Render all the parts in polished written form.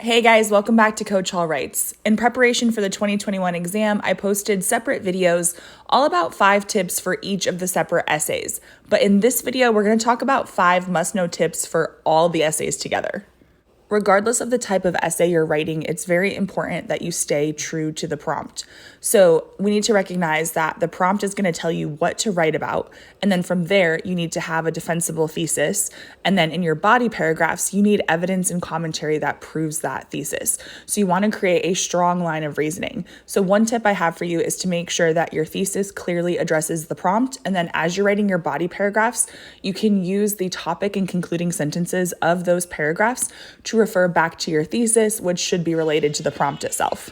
Hey guys, welcome back to Coach Hall Writes. In preparation for the 2021 exam, I posted separate videos all about 5 tips for each of the separate essays. But in this video, we're going to talk about 5 must-know tips for all the essays together. Regardless of the type of essay you're writing, it's very important that you stay true to the prompt. So we need to recognize that the prompt is going to tell you what to write about. And then from there, you need to have a defensible thesis. And then in your body paragraphs, you need evidence and commentary that proves that thesis. So you want to create a strong line of reasoning. So one tip I have for you is to make sure that your thesis clearly addresses the prompt. And then as you're writing your body paragraphs, you can use the topic and concluding sentences of those paragraphs to refer back to your thesis, which should be related to the prompt itself.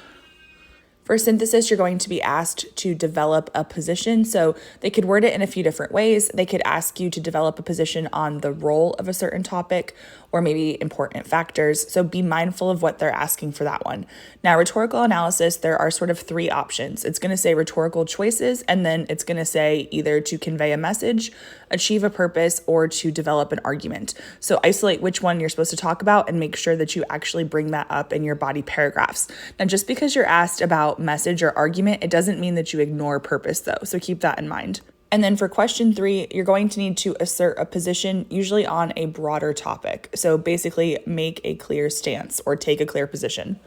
For synthesis, you're going to be asked to develop a position. So they could word it in a few different ways. They could ask you to develop a position on the role of a certain topic or maybe important factors. So be mindful of what they're asking for that one. Now, rhetorical analysis, there are sort of 3 options. It's going to say rhetorical choices, and then it's going to say either to convey a message, achieve a purpose, or to develop an argument. So isolate which one you're supposed to talk about and make sure that you actually bring that up in your body paragraphs. Now, just because you're asked about message or argument, it doesn't mean that you ignore purpose though. So keep that in mind. And then for question 3, you're going to need to assert a position, usually on a broader topic. So basically make a clear stance or take a clear position.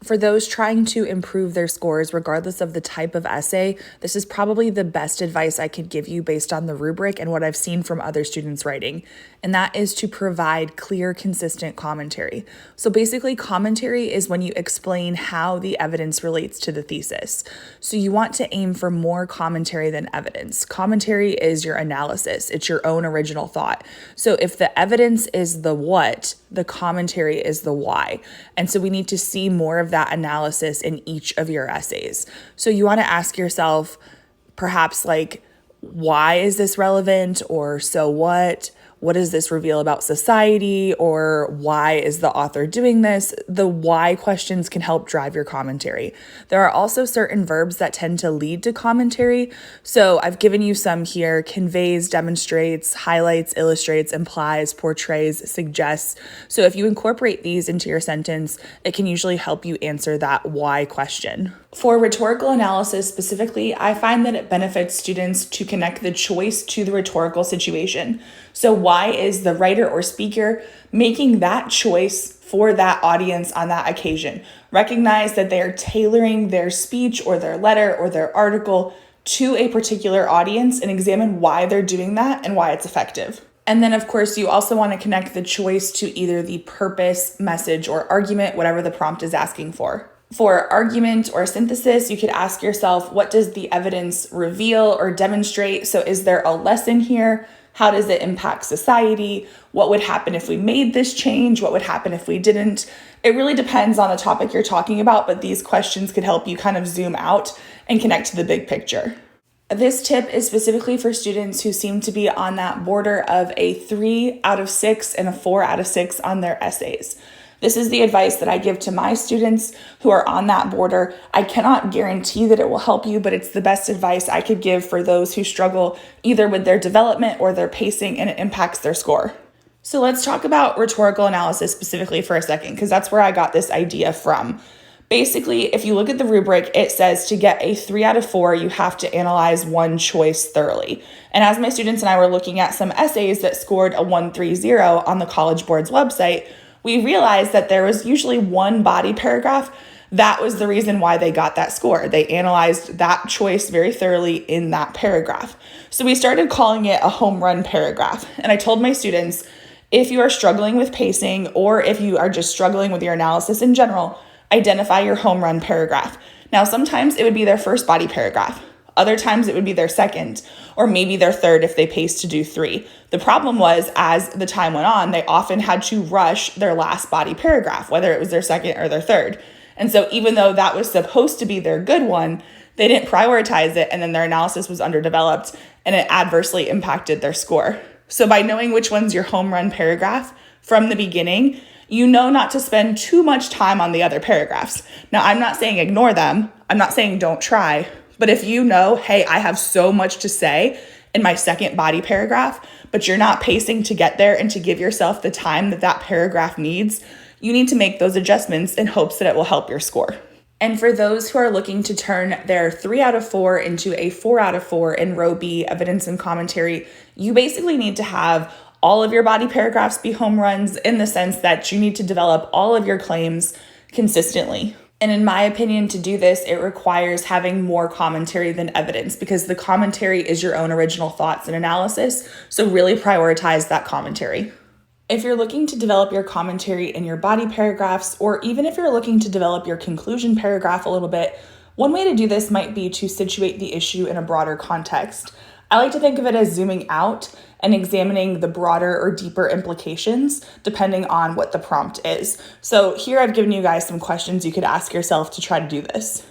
For those trying to improve their scores, regardless of the type of essay, this is probably the best advice I could give you based on the rubric and what I've seen from other students writing. And that is to provide clear, consistent commentary. So basically, commentary is when you explain how the evidence relates to the thesis. So you want to aim for more commentary than evidence. Commentary is your analysis. It's your own original thought. So if the evidence is the what, the commentary is the why. And so we need to see more of that analysis in each of your essays. So you want to ask yourself, perhaps like, why is this relevant? Or so what? What does this reveal about society? Or why is the author doing this? The why questions can help drive your commentary. There are also certain verbs that tend to lead to commentary. So I've given you some here: conveys, demonstrates, highlights, illustrates, implies, portrays, suggests. So if you incorporate these into your sentence, it can usually help you answer that why question. For rhetorical analysis specifically, I find that it benefits students to connect the choice to the rhetorical situation. So why is the writer or speaker making that choice for that audience on that occasion? Recognize that they are tailoring their speech or their letter or their article to a particular audience and examine why they're doing that and why it's effective. And then, of course, you also want to connect the choice to either the purpose, message, or argument, whatever the prompt is asking for. For argument or synthesis, you could ask yourself, what does the evidence reveal or demonstrate? So is there a lesson here? How does it impact society? What would happen if we made this change? What would happen if we didn't? It really depends on the topic you're talking about, but these questions could help you kind of zoom out and connect to the big picture. This tip is specifically for students who seem to be on that border of a 3 out of 6 and a 4 out of 6 on their essays. This is the advice that I give to my students who are on that border. I cannot guarantee that it will help you, but it's the best advice I could give for those who struggle either with their development or their pacing and it impacts their score. So let's talk about rhetorical analysis specifically for a second, because that's where I got this idea from. Basically, if you look at the rubric, it says to get a 3 out of 4, you have to analyze one choice thoroughly. And as my students and I were looking at some essays that scored a 130 on the College Board's website, we realized that there was usually one body paragraph that was the reason why they got that score. They analyzed that choice very thoroughly in that paragraph. So we started calling it a home run paragraph. And I told my students, if you are struggling with pacing or if you are just struggling with your analysis in general, identify your home run paragraph. Now, sometimes it would be their first body paragraph. Other times it would be their second, or maybe their third if they paced to do 3. The problem was, as the time went on, they often had to rush their last body paragraph, whether it was their second or their third. And so even though that was supposed to be their good one, they didn't prioritize it, and then their analysis was underdeveloped, and it adversely impacted their score. So by knowing which one's your home run paragraph from the beginning, you know not to spend too much time on the other paragraphs. Now, I'm not saying ignore them. I'm not saying don't try. But if you know, hey, I have so much to say in my second body paragraph, but you're not pacing to get there and to give yourself the time that that paragraph needs, you need to make those adjustments in hopes that it will help your score. And for those who are looking to turn their 3 out of 4 into a 4 out of 4 in row B, evidence and commentary, you basically need to have all of your body paragraphs be home runs, in the sense that you need to develop all of your claims consistently. And in my opinion, to do this, it requires having more commentary than evidence, because the commentary is your own original thoughts and analysis. So really prioritize that commentary. If you're looking to develop your commentary in your body paragraphs, or even if you're looking to develop your conclusion paragraph a little bit, one way to do this might be to situate the issue in a broader context. I like to think of it as zooming out and examining the broader or deeper implications depending on what the prompt is. So here I've given you guys some questions you could ask yourself to try to do this.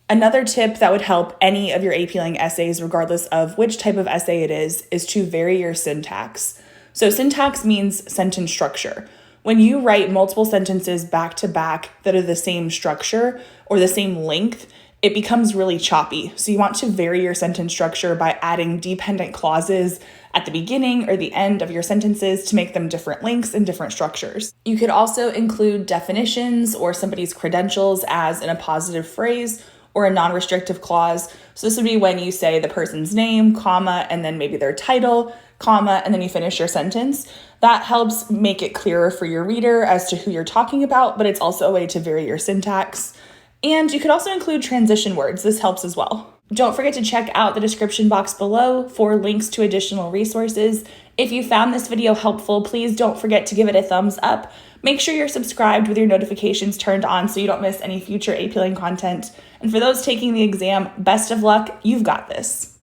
Another tip that would help any of your AP-Lang essays, regardless of which type of essay it is to vary your syntax. So syntax means sentence structure. When you write multiple sentences back to back that are the same structure or the same length, it becomes really choppy. So you want to vary your sentence structure by adding dependent clauses at the beginning or the end of your sentences to make them different lengths and different structures. You could also include definitions or somebody's credentials as in a positive phrase or a non-restrictive clause. So this would be when you say the person's name, comma, and then maybe their title, comma, and then you finish your sentence. That helps make it clearer for your reader as to who you're talking about, but it's also a way to vary your syntax. And you could also include transition words. This helps as well. Don't forget to check out the description box below for links to additional resources. If you found this video helpful, please don't forget to give it a thumbs up. Make sure you're subscribed with your notifications turned on so you don't miss any future AP-Lang content. And for those taking the exam, best of luck. You've got this.